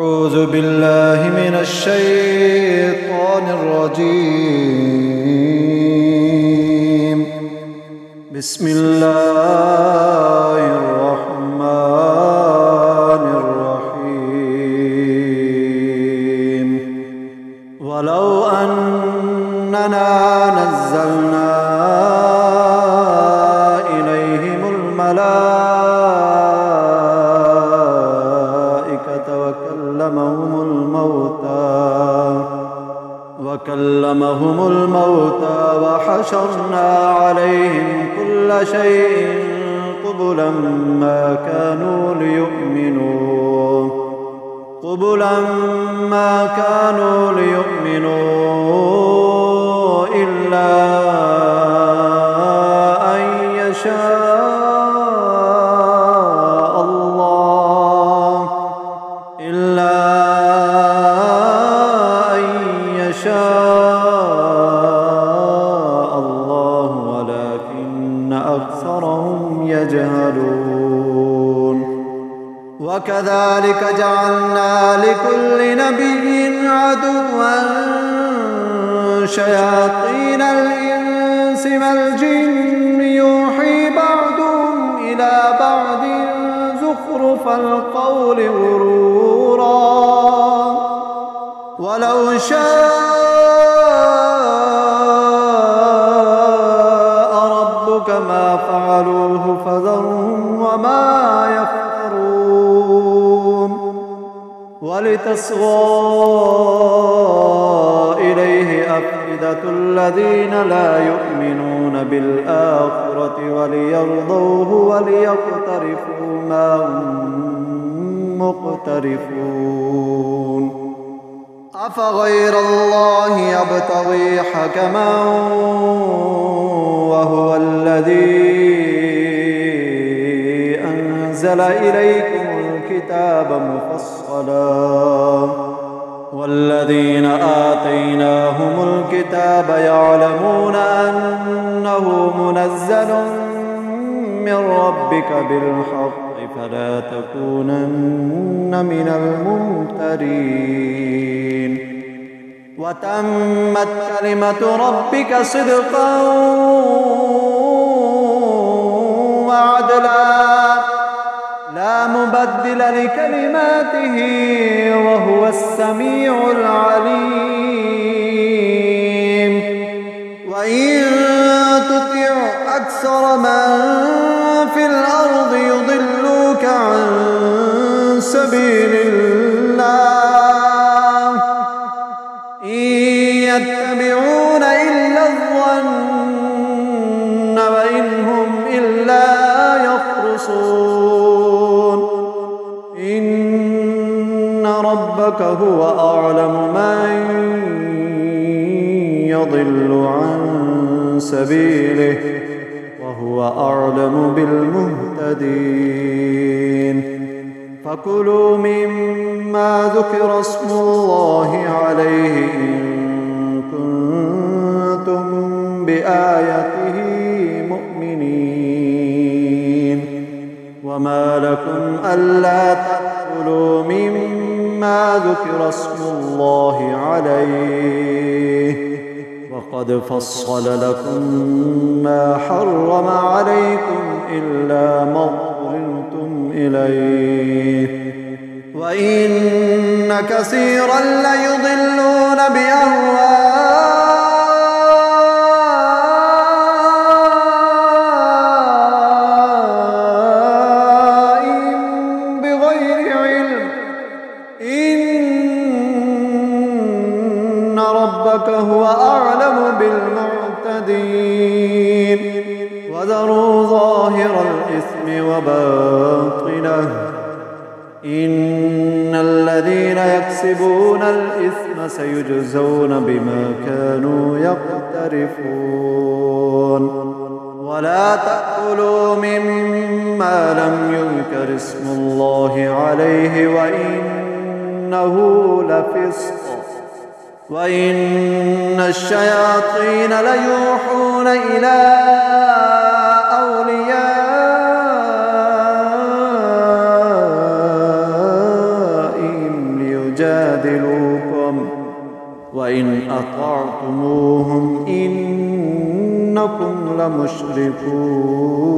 أعوذ بالله من الشيطان الرجيم. بسم الله الرحمن الرحيم. ولو أننا نزلنا إليهم الملائكة وكلمهم الموتى وحشرنا عليهم كل شيء قبلا ما كانوا ليؤمنوا إلا أن يشاء الله ولكن أكثرهم يجهلون. وكذلك جعلنا لكل نبي عدوا شياطين الإنس والجن يوحي بعضهم إلى بعض زخرف القول غرورا ولو شاء ربك ما فعلوه فذرهم وما يفترون. ولتصغى إليه أفئدة الذين لا يؤمنون بالآخرة وليرضوه وليقترفوا ما هم مقترفون. أفغير الله يبتغي حكما وهو الذي أنزل إليكم الكتاب مفصلا والذين آتيناهم الكتاب يعلمون أنه منزل من ربك بالحق فلا تكونن من الممترين. وتمت كلمة ربك صدقا وعدلا لا مبدل لكلماته وهو السميع العليم. وإن تطع أكثر من في الأرض يضلوك عن سبيل الله إن يتبعون إلا الظن وإن هم إلا يخرصون. إن ربك هو أعلم من يضل عن سبيله وهو أعلم بالمهتدين. فكلوا مما ذكر اسم الله عليه إن كنتم بآيته مؤمنين. وما لكم ألا تأكلوا مما ذكر اسم الله عليه وقد فصل لكم ما حرم عليكم إلا ما اضطررتم إليه وإن كثيرا ليضلون بأهوائهم بغير علم. إن ربك هو أعلم بالمعتدين. وذروا ظاهر الإثم وباطنه إن الذين يكسبون الإثم سيجزون بما كانوا يقترفون. ولا تأكلوا مما لم يذكر اسم الله عليه وإنه لفسق وإن الشياطين ليوحون إلى أوليائهم يجادلوكم وإن أطعتموهم إنكم لمشركون